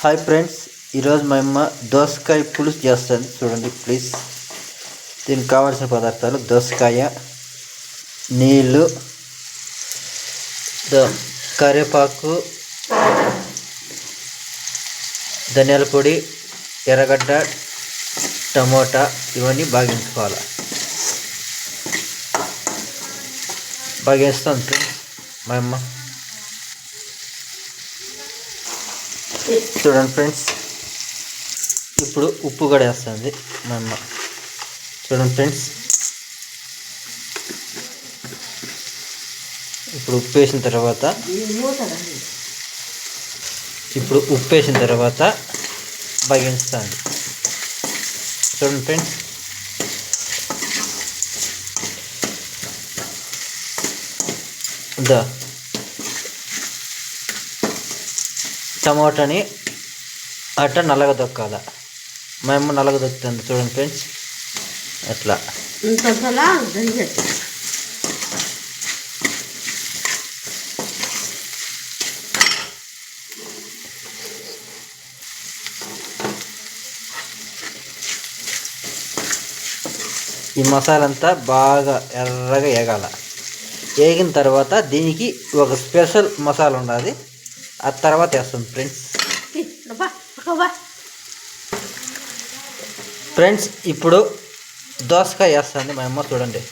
Hi friends, ఈరోజు మా అమ్మ దోసకాయ పులుసు చేస్తుంది. చూడండి ప్లీజ్. దీనికి కావాల్సిన పదార్థాలు: దోసకాయ, నీళ్ళు, కరివేపాకు, ధనియాల పొడి, ఎర్రగడ్డ, టమోటా ఇవన్నీ బాగించుకోవాలి. బాగేస్తాను ఫ్రెండ్స్ మా అమ్మ. చూడండి ఫ్రెండ్స్, ఇప్పుడు ఉప్పు కూడా వేస్తుంది మా అమ్మ. చూడండి ఫ్రెండ్స్, ఇప్పుడు ఉప్పు వేసిన తర్వాత బాగించుతుంది. చూడండి ఫ్రెండ్స్, టమోటాని అట్ట నల్లగా దొక్కాల. మా అమ్మ నల్లగా దొక్కుతుంది. చూడండి ఫ్రెండ్స్, అట్లా ఈ మసాలా అంతా బాగా ఎర్రగా వేగాల. వేగిన తర్వాత దీనికి ఒక స్పెషల్ మసాలా ఉండాలి, ఆ తర్వాత వేస్తాం ఫ్రెండ్స్. ఫ్రెండ్స్, ఇప్పుడు దోసకాయ వేస్తుంది మా అమ్మ. చూడండి,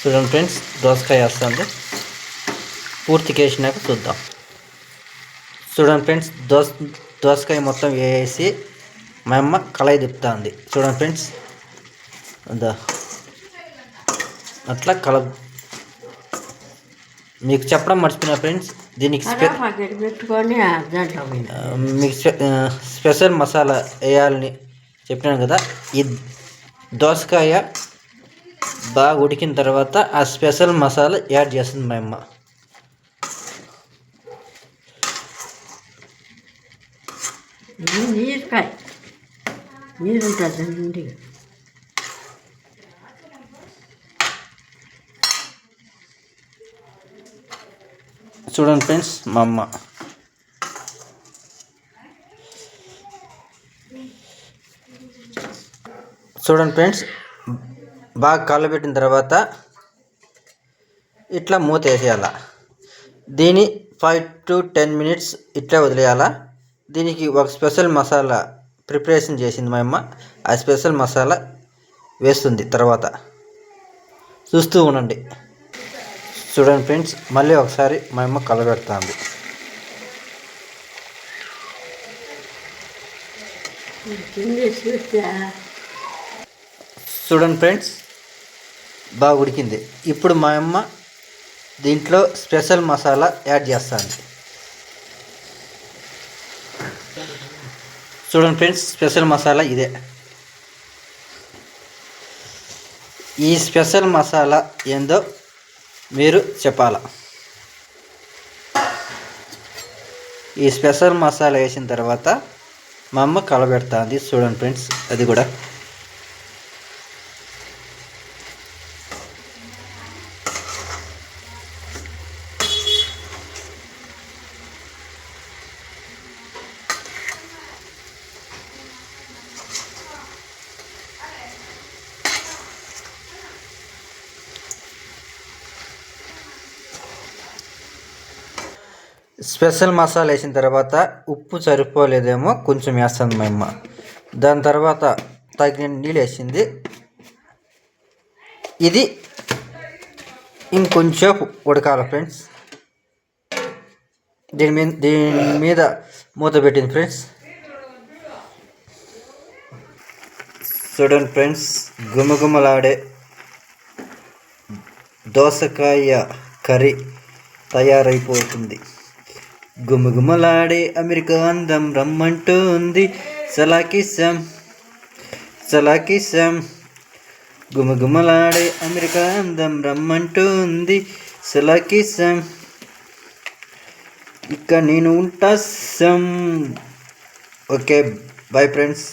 చూడండి ఫ్రెండ్స్, దోసకాయ వేస్తుంది. పూర్తిగా వేసినాక చూద్దాం. చూడండి ఫ్రెండ్స్, దోసకాయ మొత్తం వేసి మా అమ్మ కళాయి తిప్పుతుంది. చూడండి ఫ్రెండ్స్, అట్లా మీకు చెప్పడం మర్చిపోయినా ఫ్రెండ్స్, దీనికి మీకు స్పెషల్ మసాలా వేయాలని చెప్పినాను కదా. ఈ దోసకాయ బాగా ఉడికిన తర్వాత ఆ స్పెషల్ మసాలా యాడ్ చేస్తుంది మా అమ్మ. చూడండి ఫ్రెండ్స్, మా అమ్మ చూడండి ఫ్రెండ్స్, బాగా కలబెట్టిన తర్వాత ఇట్లా మూత వేసేయాల. దీన్ని 5 to 10 minutes ఇట్లా వదిలేయాల. దీనికి ఒక స్పెషల్ మసాలా ప్రిపరేషన్ చేసింది మా అమ్మ. ఆ స్పెషల్ మసాలా వేస్తుంది తర్వాత. చూస్తూ ఉండండి. చూడండి ఫ్రెండ్స్, మళ్ళీ ఒకసారి మా అమ్మ కలబెడుతుంది. చూడండి ఫ్రెండ్స్, బాగా ఉడికింది. ఇప్పుడు మా అమ్మ దీంట్లో స్పెషల్ మసాలా యాడ్ చేస్తుంది. చూడండి ఫ్రెండ్స్, స్పెషల్ మసాలా ఇదే. ఈ స్పెషల్ మసాలా ఏందో మీరు చెప్పాలా. ఈ స్పెషల్ మసాలా వేసిన తర్వాత మా అమ్మ కలబెడుతుంది. చూడండి ఫ్రెండ్స్, అది కూడా స్పెషల్ మసాలా వేసిన తర్వాత ఉప్పు సరిపోలేదేమో కొంచెం వేస్తుంది మా అమ్మ. దాని తర్వాత తగిన నీళ్ళు వేసింది. ఇది ఇంకొంచెం ఉడకాలి ఫ్రెండ్స్. దీని మీద మూత పెట్టింది ఫ్రెండ్స్. చూడండి ఫ్రెండ్స్, గుమగుమలాడే దోసకాయ కర్రీ తయారైపోతుంది. గుమగుమలాడే అమెరికా అందం రమ్మంటుంది. సలాకిసం గుమగుమలాడే అమెరికా అందం రమ్మంటుంది. సలాకిసం ఇక నేను ఉంటా. Okay, bye friends.